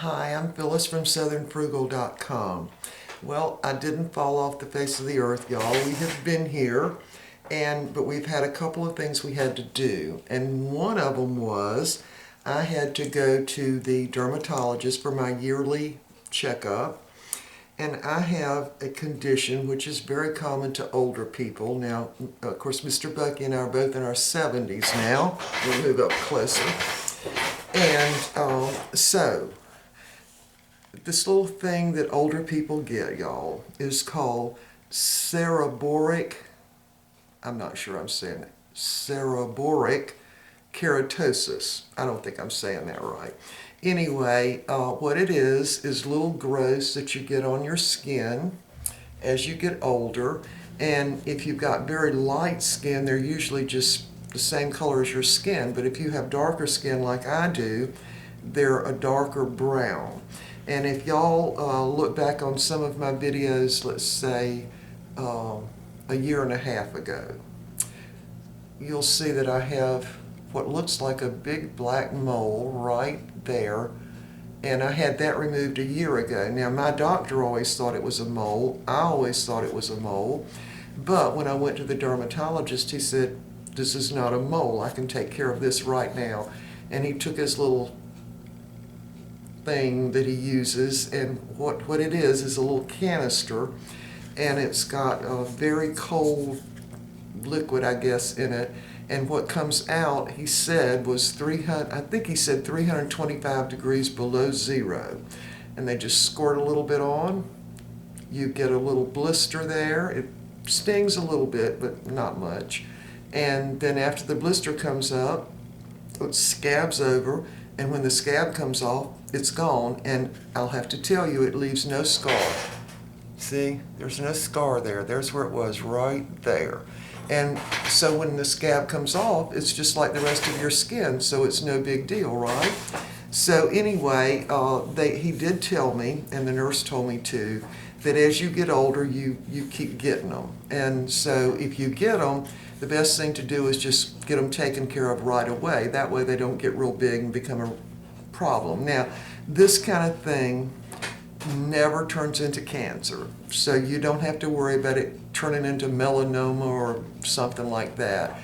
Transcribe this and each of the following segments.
Hi, I'm Phyllis from southernfrugal.com. Well, I didn't fall off the face of the earth, y'all. We have been here, but we've had a couple of things we had to do. And one of them was I had to go to the dermatologist for my yearly checkup. And I have a condition which is very common to older people. Now, of course, Mr. Bucky and I are both in our 70s now. We'll move up closer. And so, this little thing that older people get, y'all, is called Seborrheic, I'm not sure I'm saying it, Seborrheic Keratosis. I don't think I'm saying that right. Anyway, what it is little growths that you get on your skin as you get older. And if you've got very light skin, they're usually just the same color as your skin. But if you have darker skin like I do, they're a darker brown. And if y'all look back on some of my videos, let's say a year and a half ago, you'll see that I have what looks like a big black mole right there, and I had that removed a year ago. Now, my doctor always thought it was a mole. I always thought it was a mole, but when I went to the dermatologist, he said, "This is not a mole. I can take care of this right now." And he took his little thing that he uses, and what it is a little canister, and it's got a very cold liquid, I guess, in it. And what comes out, he said, was 325 degrees below zero. And they just squirt a little bit on. You get a little blister there. It stings a little bit, but not much. And then after the blister comes up, it scabs over. And when the scab comes off, it's gone. And I'll have to tell you, it leaves no scar. See, there's no scar there. There's where it was, right there. And so when the scab comes off, it's just like the rest of your skin, so it's no big deal, right? So anyway, he did tell me, and the nurse told me too, that as you get older, you keep getting them. And so if you get them, the best thing to do is just get them taken care of right away. That way they don't get real big and become a problem. Now, this kind of thing never turns into cancer, so you don't have to worry about it turning into melanoma or something like that.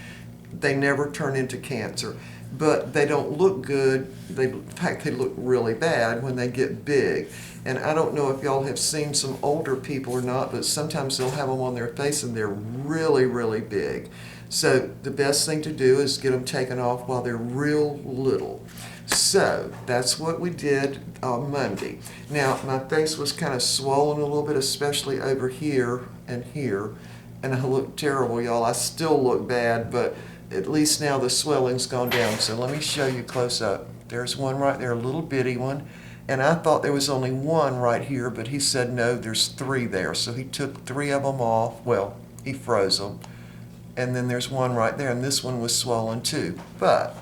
They never turn into cancer, but they don't look good. In fact, they look really bad when they get big. And I don't know if y'all have seen some older people or not, but sometimes they'll have them on their face and they're really, really big. So the best thing to do is get them taken off while they're real little. So that's what we did Monday. Now, my face was kind of swollen a little bit, especially over here, and I look terrible, y'all. I still look bad, but at least now the swelling's gone down. So let me show you close up. There's one right there, a little bitty one, and I thought there was only one right here, but he said no, there's three there. So he took three of them off. Well, he froze them, and then there's one right there, and this one was swollen too. But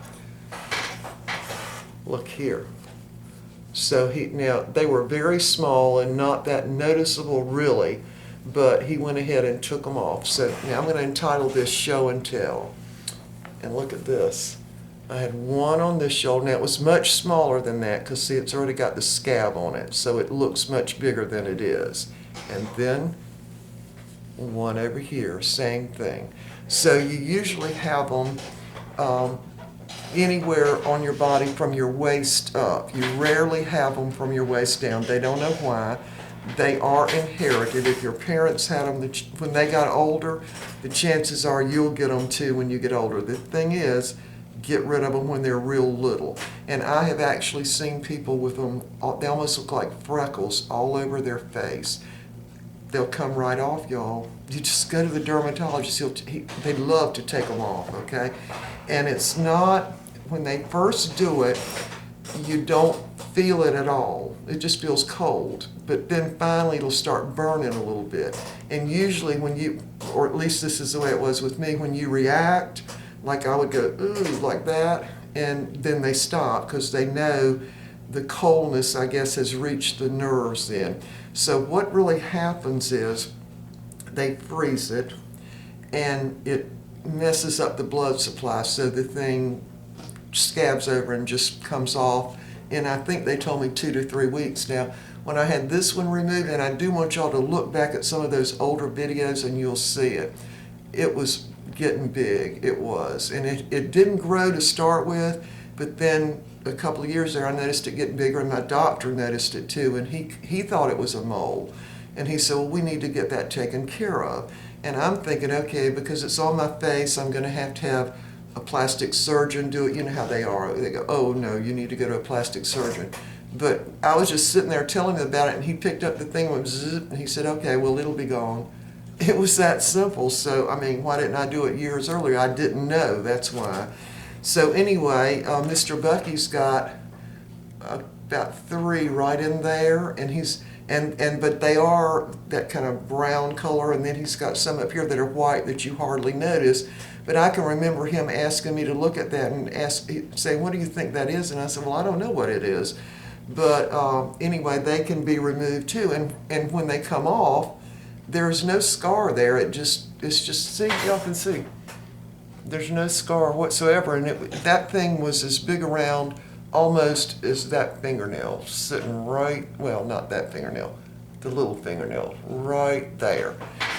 look here. So now they were very small and not that noticeable really, but he went ahead and took them off. So now I'm going to entitle this Show and Tell. And look at this. I had one on this shoulder. Now it was much smaller than that because see, it's already got the scab on it, so it looks much bigger than it is. And then one over here, same thing. So you usually have them anywhere on your body from your waist up. You rarely have them from your waist down. They don't know why. They are inherited. If your parents had them when they got older, the chances are you'll get them too when you get older. The thing is, get rid of them when they're real little. And I have actually seen people with them, they almost look like freckles all over their face. They'll come right off, y'all. You just go to the dermatologist, they'd love to take them off, okay? And it's not, when they first do it, you don't feel it at all. It just feels cold. But then finally it'll start burning a little bit. And usually when you, or at least this is the way it was with me, when you react, like I would go, ooh, like that, and then they stop because they know the coldness, I guess, has reached the nerves then. So what really happens is they freeze it and it messes up the blood supply, so the thing scabs over and just comes off and I think they told me 2 to 3 weeks. Now, when I had this one removed, and I do want y'all to look back at some of those older videos and you'll see it. It was getting big, it was. And it didn't grow to start with, but then a couple of years there I noticed it getting bigger, and my doctor noticed it too, and he thought it was a mole. And he said, well, we need to get that taken care of. And I'm thinking, okay, because it's on my face, I'm going to have a plastic surgeon do it. You know how they are. They go, oh, no, you need to go to a plastic surgeon. But I was just sitting there telling him about it, and he picked up the thing, went zip, and he said, okay, well, it'll be gone. It was that simple. So, I mean, why didn't I do it years earlier? I didn't know. That's why. So anyway, Mr. Bucky's got about 3 right in there, and but they are that kind of brown color, and then he's got some up here that are white that you hardly notice. But I can remember him asking me to look at that and saying, what do you think that is? And I said, well, I don't know what it is. But anyway, they can be removed too. And when they come off, there's no scar there. It's just, see, y'all can see. There's no scar whatsoever. And that thing was as big around almost as that fingernail, sitting right, well, not that fingernail, the little fingernail, right there.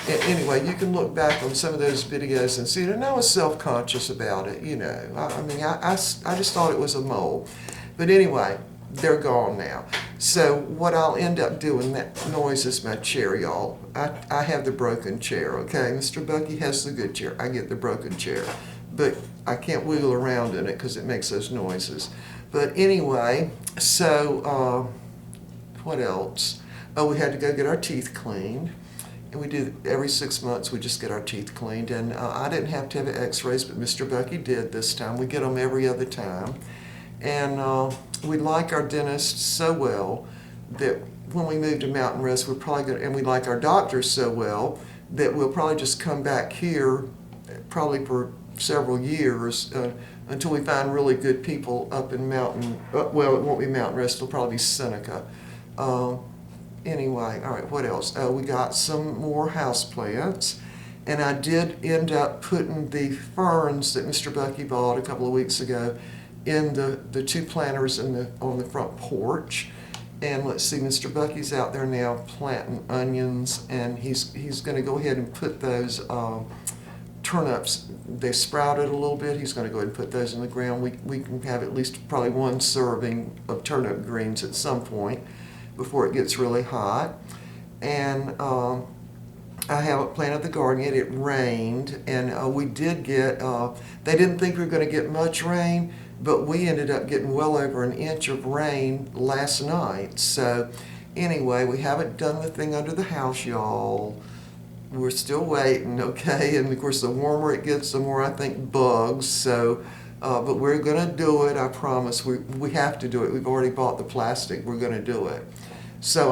Anyway, you can look back on some of those videos and see it, and I was self-conscious about it, you know. I mean, I just thought it was a mole. But anyway, they're gone now. So what I'll end up doing, that noise is my chair, y'all. I have the broken chair, okay? Mr. Bucky has the good chair. I get the broken chair. But I can't wiggle around in it because it makes those noises. But anyway, so what else? Oh, we had to go get our teeth cleaned. And we do every 6 months, we just get our teeth cleaned. And I didn't have to have x-rays, but Mr. Bucky did this time. We get them every other time. And we like our dentist so well that when we move to Mountain Rest, we're probably going to, and we like our doctors so well that we'll probably just come back here probably for several years until we find really good people up in Mountain, well, it won't be Mountain Rest, it'll probably be Seneca. Anyway, all right, what else? We got some more houseplants, and I did end up putting the ferns that Mr. Bucky bought a couple of weeks ago in the 2 planters on the front porch. And let's see, Mr. Bucky's out there now planting onions, and he's going to go ahead and put those turnips. They sprouted a little bit. He's going to go ahead and put those in the ground. We can have at least probably 1 serving of turnip greens at some point before it gets really hot. And I haven't planted the garden yet. It rained, and we did get, they didn't think we were going to get much rain, but we ended up getting well over 1 inch of rain last night. So anyway, we haven't done the thing under the house, y'all. We're still waiting, okay? And of course, the warmer it gets, the more I think bugs. So, but we're going to do it, I promise. We have to do it. We've already bought the plastic. We're going to do it. So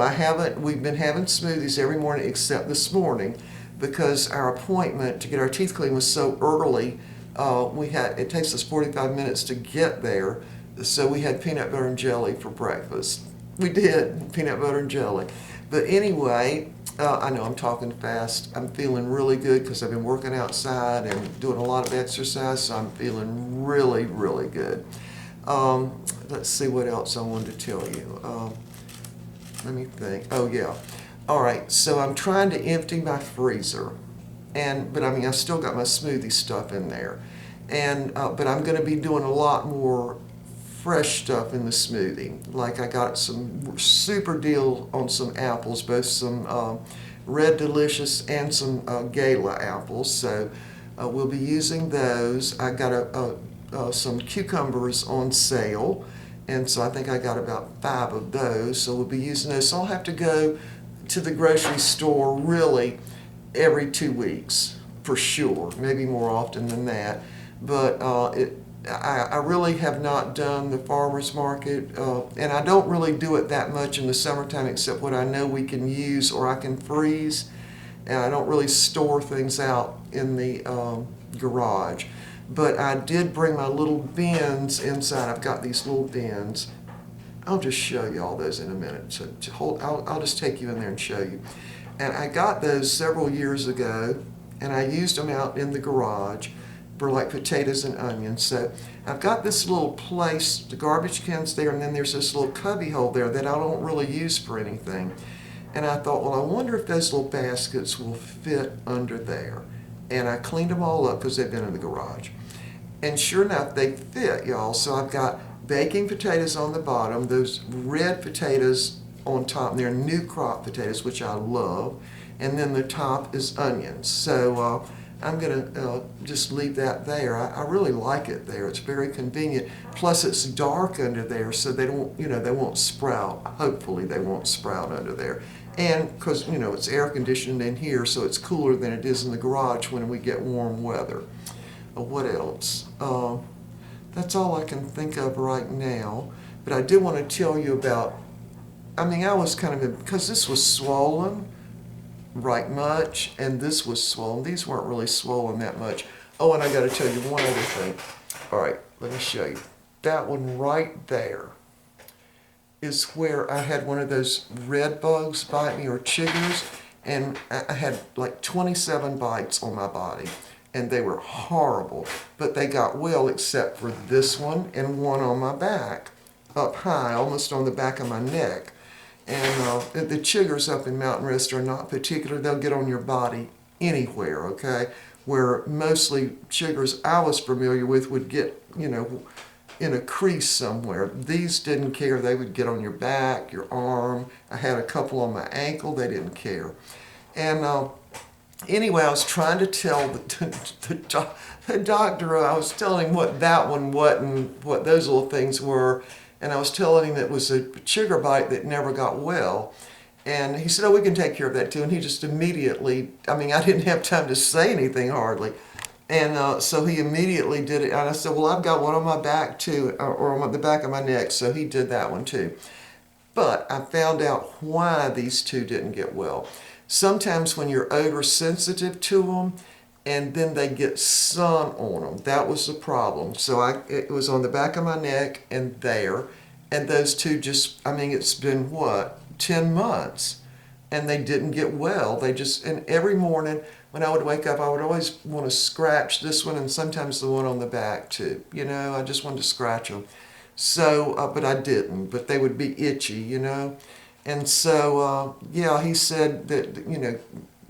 we've been having smoothies every morning except this morning because our appointment to get our teeth cleaned was so early. It takes us 45 minutes to get there, so we had peanut butter and jelly for breakfast. We did, peanut butter and jelly. But anyway, I know I'm talking fast. I'm feeling really good because I've been working outside and doing a lot of exercise, so I'm feeling really, really good. Let's see what else I wanted to tell you. Let me think. Oh, yeah. All right, so I'm trying to empty my freezer. But I mean, I've still got my smoothie stuff in there. But I'm going to be doing a lot more fresh stuff in the smoothie. Like I got some super deal on some apples, both some Red Delicious and some Gala apples. So we'll be using those. I got some cucumbers on sale. And so I think I got about 5 of those. So we'll be using those. So I'll have to go to the grocery store really every 2 weeks for sure, maybe more often than that. But I really have not done the farmer's market, and I don't really do it that much in the summertime except what I know we can use or I can freeze, and I don't really store things out in the garage. But I did bring my little bins inside. I've got these little bins. I'll just show you all those in a minute. So I'll just take you in there and show you. And I got those several years ago, and I used them out in the garage. for like potatoes and onions. So I've got this little place, the garbage can's there, and then there's this little cubby hole there that I don't really use for anything. And I thought, well, I wonder if those little baskets will fit under there. And I cleaned them all up because they've been in the garage. And sure enough, they fit, y'all. So I've got baking potatoes on the bottom, those red potatoes on top, and they're new crop potatoes, which I love. And then the top is onions. So I'm going to just leave that there. I really like it there. It's very convenient. Plus, it's dark under there, so they don't, they won't sprout. Hopefully, they won't sprout under there. And because, it's air conditioned in here, so it's cooler than it is in the garage when we get warm weather. What else? That's all I can think of right now. But I did want to tell you about, I was kind of, because this was swollen right much, and this was swollen. These weren't really swollen that much. Oh, and I got to tell you one other thing. All right, let me show you. That one right there is where I had one of those red bugs bite me, or chiggers, and I had like 27 bites on my body, and they were horrible, but they got well except for this one and one on my back, up high, almost on the back of my neck. And the chiggers up in Mountain Rest are not particular. They'll get on your body anywhere, okay? Where mostly chiggers I was familiar with would get, in a crease somewhere. These didn't care. They would get on your back, your arm. I had a couple on my ankle. They didn't care. And anyway, I was trying to tell the doctor, I was telling him what that one wasn't, what those little things were. And I was telling him it was a chigger bite that never got well. And he said, oh, we can take care of that too. And he just immediately, I didn't have time to say anything hardly. And so he immediately did it. And I said, well, I've got one on my back too, or on the back of my neck. So he did that one too. But I found out why these two didn't get well. Sometimes when you're odor sensitive to them, and then they get sun on them. That was the problem. So it was on the back of my neck and there. And those two just, it's been 10 months. And they didn't get well. And every morning when I would wake up, I would always want to scratch this one and sometimes the one on the back too. I just wanted to scratch them. So, but I didn't. But they would be itchy, And so, he said that,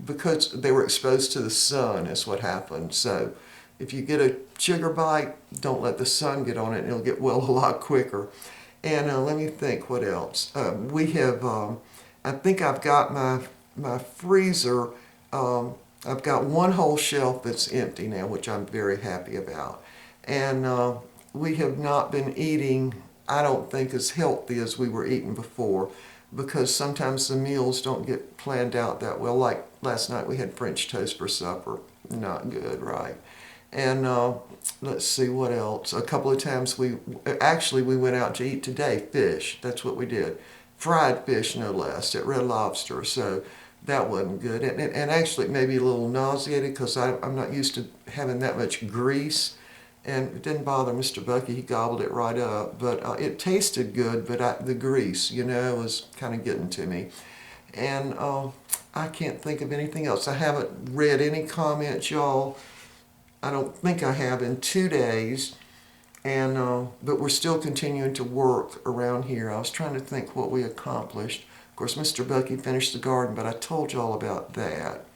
because they were exposed to the sun is what happened. So if you get a chigger bite, don't let the sun get on it and it'll get well a lot quicker. And let me think what else. We have, I think I've got my freezer, I've got one whole shelf that's empty now, which I'm very happy about. And we have not been eating, I don't think, as healthy as we were eating before, because sometimes the meals don't get planned out that well. Like last night we had French toast for supper. Not good, right? And let's see what else. A couple of times we went out to eat today, fish. That's what we did. Fried fish, no less, at Red Lobster. So that wasn't good. And actually it made me a little nauseated because I'm not used to having that much grease. And it didn't bother Mr. Bucky. He gobbled it right up. But it tasted good, but the grease, was kind of getting to me. And I can't think of anything else. I haven't read any comments, y'all. I don't think I have in 2 days. And but we're still continuing to work around here. I was trying to think what we accomplished. Of course, Mr. Bucky finished the garden, but I told y'all about that.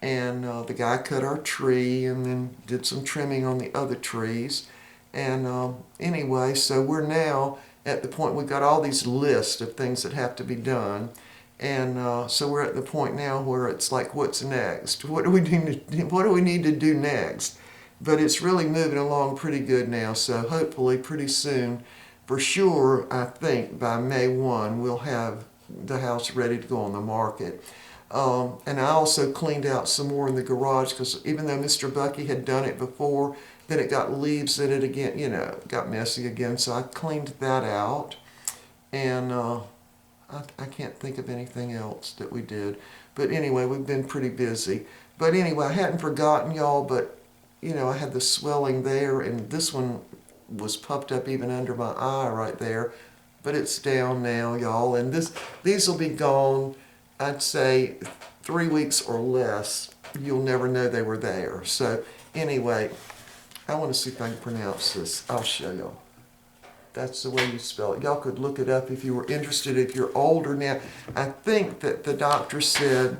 And the guy cut our tree and then did some trimming on the other trees. And anyway, so we're now at the point, we've got all these lists of things that have to be done. And so we're at the point now where it's like, what's next? What do we need to do next? But it's really moving along pretty good now. So hopefully pretty soon, for sure, I think by May 1, we'll have the house ready to go on the market. And I also cleaned out some more in the garage because even though Mr. Bucky had done it before, then it got leaves in it again, it got messy again. So I cleaned that out. And I can't think of anything else that we did. But anyway, we've been pretty busy. But anyway, I hadn't forgotten y'all, but I had the swelling there, and this one was puffed up even under my eye right there. But it's down now, y'all. And these will be gone, I'd say 3 weeks or less. You'll never know they were there. So anyway, I want to see if I can pronounce this. I'll show y'all. That's the way you spell it. Y'all could look it up if you were interested. If you're older now, I think that the doctor said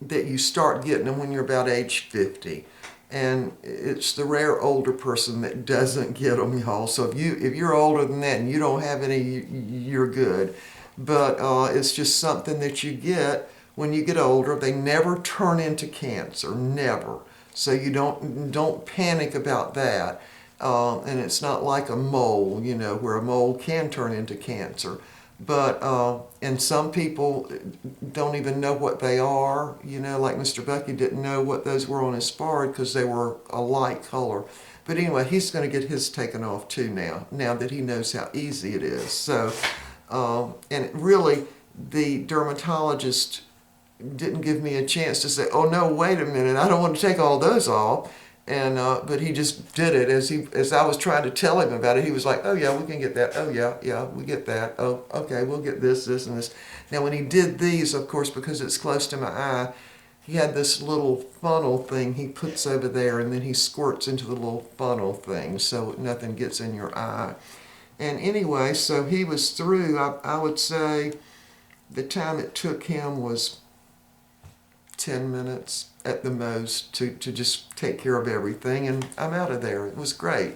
that you start getting them when you're about age 50. And it's the rare older person that doesn't get them, y'all. So if you're older than that and you don't have any, you're good. But it's just something that you get when you get older. They never turn into cancer, never. So you don't panic about that. And it's not like a mole, where a mole can turn into cancer. But, and some people don't even know what they are, like Mr. Bucky didn't know what those were on his forehead because they were a light color. But anyway, he's going to get his taken off too now that he knows how easy it is. So, and really, the dermatologist didn't give me a chance to say, oh no, wait a minute, I don't want to take all those off. And but he just did it as I was trying to tell him about it. He was like, "Oh yeah, we can get that. Oh yeah, we get that. Oh okay, we'll get this, and this." Now when he did these, of course, because it's close to my eye, he had this little funnel thing he puts over there, and then he squirts into the little funnel thing, so nothing gets in your eye. And anyway, so he was through. I would say the time it took him was 10 minutes at the most to just take care of everything, and I'm out of there. It was great.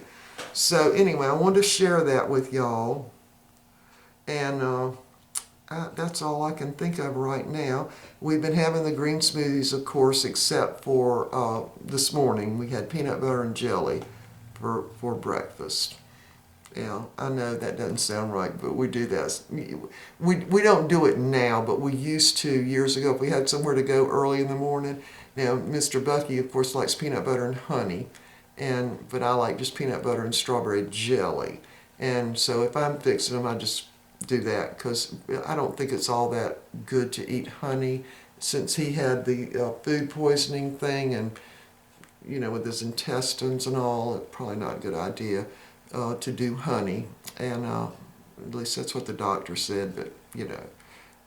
So anyway, I wanted to share that with y'all, and that's all I can think of right now. We've been having the green smoothies, of course, except for this morning. We had peanut butter and jelly for breakfast. Yeah, I know that doesn't sound right, but we do that. We don't do it now, but we used to years ago. If we had somewhere to go early in the morning. Now, Mr. Bucky, of course, likes peanut butter and honey, but I like just peanut butter and strawberry jelly. And so if I'm fixing them, I just do that because I don't think it's all that good to eat honey since he had the food poisoning thing and, with his intestines and all, it's probably not a good idea. To do honey, and at least that's what the doctor said, but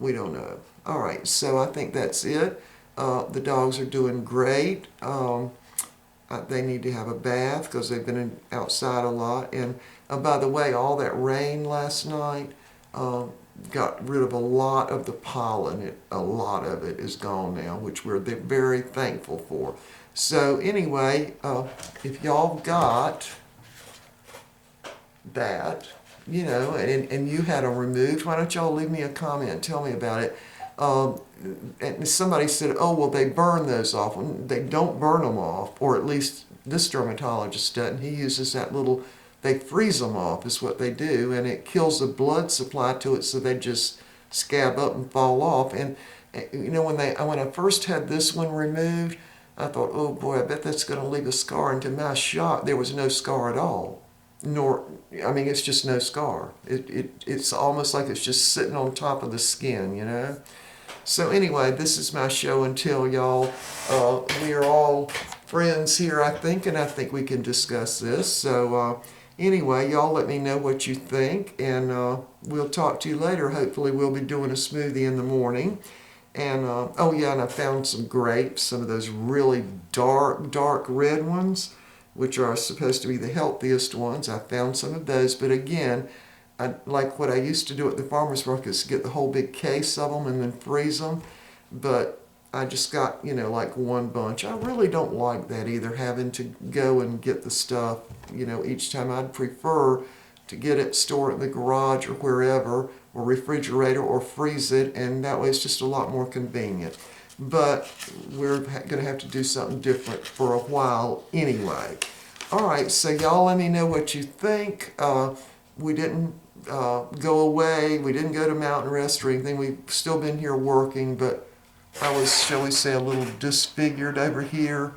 we don't know. All right, so I think that's it. The dogs are doing great. They need to have a bath because they've been outside a lot. And by the way, all that rain last night got rid of a lot of the pollen. A lot of it is gone now, which we're very thankful for. So anyway, if y'all got that, and you had them removed, why don't y'all leave me a comment and tell me about it. And somebody said, oh, well, they burn those off. They don't burn them off, or at least this dermatologist doesn't. He uses that they freeze them off is what they do, and it kills the blood supply to it, so they just scab up and fall off. And when I first had this one removed, I thought, oh boy, I bet that's going to leave a scar. And to my shock, there was no scar at all. It's just no scar. It's almost like it's just sitting on top of the skin, So anyway, this is my show and tell, y'all. We are all friends here, I think, and I think we can discuss this. So anyway, y'all let me know what you think, and we'll talk to you later. Hopefully we'll be doing a smoothie in the morning. And, oh yeah, and I found some grapes, some of those really dark red ones, which are supposed to be the healthiest ones. I found some of those, but again, like what I used to do at the farmer's market is get the whole big case of them and then freeze them, but I just got, like one bunch. I really don't like that either, having to go and get the stuff, each time. I'd prefer to get it, store it in the garage or wherever, or refrigerator, or freeze it, and that way it's just a lot more convenient. But we're going to have to do something different for a while anyway. All right, so y'all let me know what you think. We didn't go away. We didn't go to Mountain Rest or anything. We've still been here working, but I was, shall we say, a little disfigured over here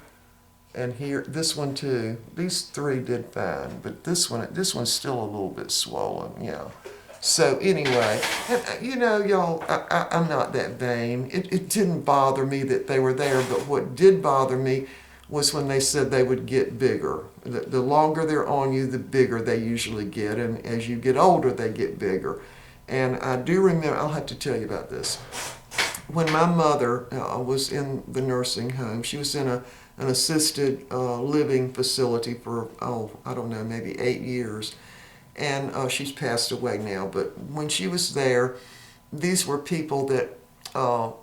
and here. This one too. These three did fine, but this one's still a little bit swollen, yeah. So anyway, and, y'all, I'm not that vain. It didn't bother me that they were there, but what did bother me was when they said they would get bigger. The longer they're on you, the bigger they usually get, and as you get older, they get bigger. And I do remember, I'll have to tell you about this. When my mother was in the nursing home, she was in an assisted living facility for, oh, I don't know, maybe 8 years. And she's passed away now. But when she was there, these were people that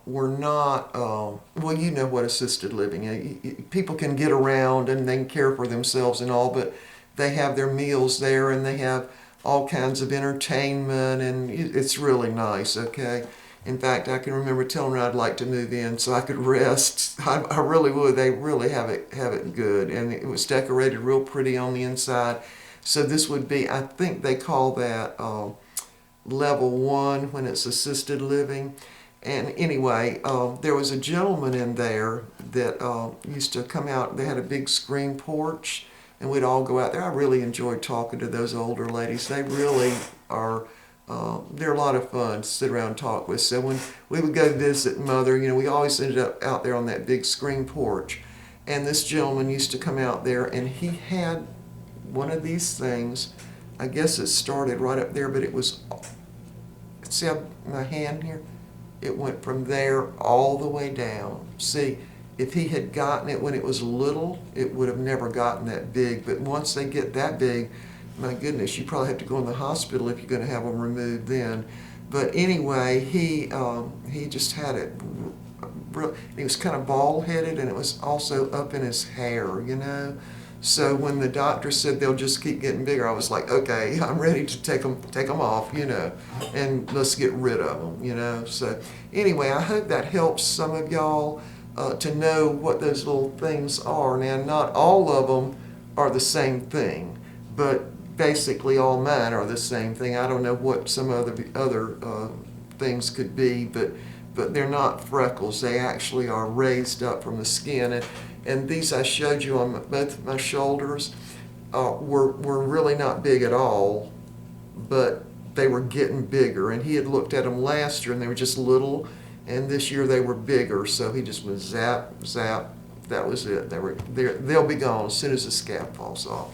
were not, well, you know what assisted living is. People can get around and they can care for themselves and all, but they have their meals there and they have all kinds of entertainment, and it's really nice, okay? In fact, I can remember telling her I'd like to move in so I could rest. I really would. They really have it good, and it was decorated real pretty on the inside. So this would be, I think they call that level 1 when it's assisted living. And anyway, there was a gentleman in there that used to come out. They had a big screen porch, and we'd all go out there. I really enjoyed talking to those older ladies. They really are, they're a lot of fun to sit around and talk with. So when we would go visit Mother, you know, we always ended up out there on that big screen porch. And this gentleman used to come out there, and he had one of these things. I guess it started right up there, but it was, see my hand here? It went from there all the way down. See, if he had gotten it when it was little, it would have never gotten that big. But once they get that big, my goodness, you probably have to go in the hospital if you're going to have them removed then. But anyway, he just had it. He was kind of bald-headed, and it was also up in his hair, you know. So when the doctor said they'll just keep getting bigger, I was like, okay, I'm ready to take them off, you know, and let's get rid of them, you know. So anyway, I hope that helps some of y'all to know what those little things are. Now, not all of them are the same thing, but basically all mine are the same thing. I don't know what some other things could be, but they're not freckles. They actually are raised up from the skin. And these I showed you on both of my shoulders were really not big at all, but they were getting bigger. And he had looked at them last year, and they were just little, and this year they were bigger. So he just went zap, zap. That was it. They'll be gone as soon as the scab falls off.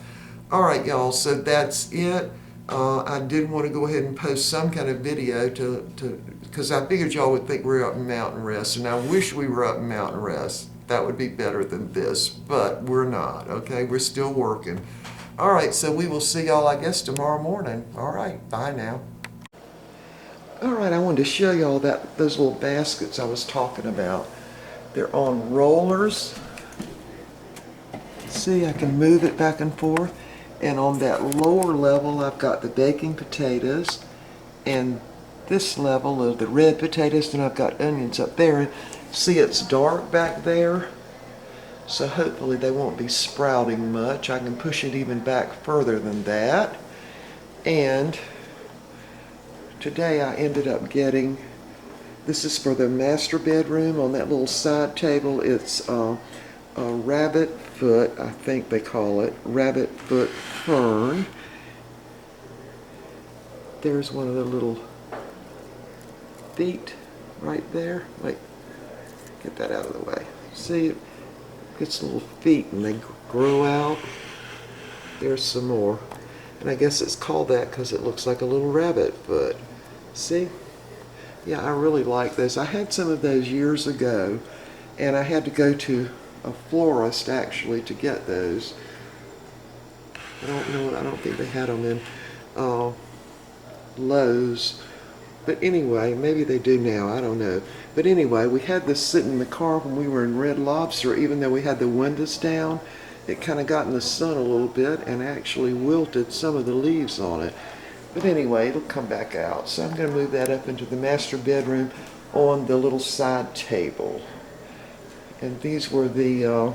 All right, y'all. So that's it. I did want to go ahead and post some kind of video because I figured y'all would think we were up in Mountain Rest, and I wish we were up in Mountain Rest. That would be better than this, but we're not, okay? We're still working. All right, so we will see y'all, I guess, tomorrow morning. All right, bye now. All right, I wanted to show y'all those little baskets I was talking about. They're on rollers. See, I can move it back and forth. And on that lower level, I've got the baking potatoes. And this level of the red potatoes, and I've got onions up there. See, it's dark back there, so hopefully they won't be sprouting much. I can push it even back further than that. And today I ended up getting, this is for the master bedroom. On that little side table, it's a rabbit foot, I think they call it, rabbit foot fern. There's one of the little feet right there. Wait. Get that out of the way. See, it gets little feet and they grow out. There's some more. And I guess it's called that because it looks like a little rabbit foot. See? Yeah, I really like those. I had some of those years ago, and I had to go to a florist actually to get those. I don't know, I don't think they had them in Lowe's. But anyway, maybe they do now, I don't know. But anyway, we had this sitting in the car when we were in Red Lobster. Even though we had the windows down, it kind of got in the sun a little bit and actually wilted some of the leaves on it. But anyway, it'll come back out. So I'm going to move that up into the master bedroom on the little side table. And these were the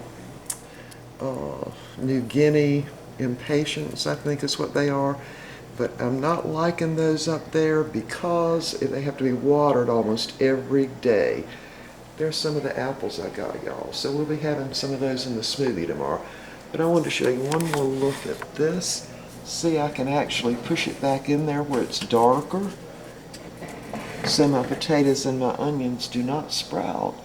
New Guinea Impatience, I think is what they are. But I'm not liking those up there because they have to be watered almost every day. There's some of the apples I got, y'all. So we'll be having some of those in the smoothie tomorrow. But I wanted to show you one more look at this. See, I can actually push it back in there where it's darker. So my potatoes and my onions do not sprout,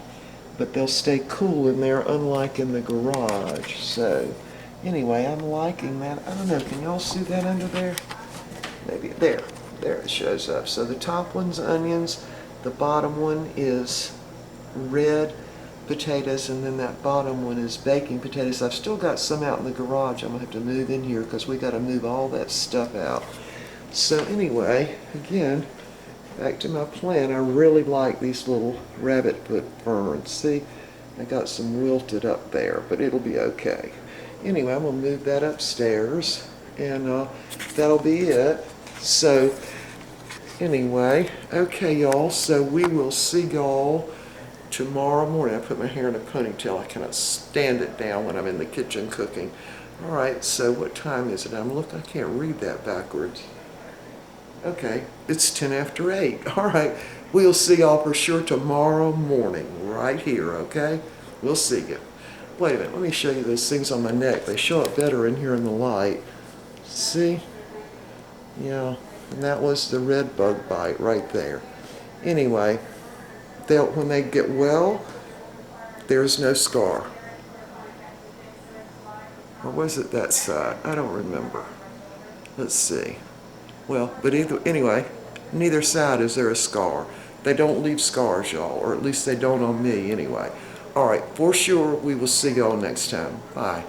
but they'll stay cool in there, unlike in the garage. So anyway, I'm liking that. I don't know, can y'all see that under there? Maybe there it shows up. So the top one's onions, the bottom one is red potatoes, and then that bottom one is baking potatoes. I've still got some out in the garage. I'm gonna have to move in here because we got to move all that stuff out. So anyway, again, back to my plan. I really like these little rabbit foot ferns. See, I got some wilted up there, but it'll be okay. Anyway, I'm gonna move that upstairs, and that'll be it. So anyway, okay y'all, so we will see y'all tomorrow morning. I put my hair in a ponytail. I cannot stand it down when I'm in the kitchen cooking. All right, so what time is it? I can't read that backwards. Okay, it's 10 after 8. All right, we'll see y'all for sure tomorrow morning right here, okay? We'll see you. Wait a minute, let me show you those things on my neck. They show up better in here in the light. See? Yeah, and that was the red bug bite right there. Anyway, when they get well, there's no scar. Or was it that side? I don't remember. Let's see. Well, but anyway, neither side is there a scar. They don't leave scars, y'all, or at least they don't on me anyway. All right, for sure, we will see y'all next time. Bye.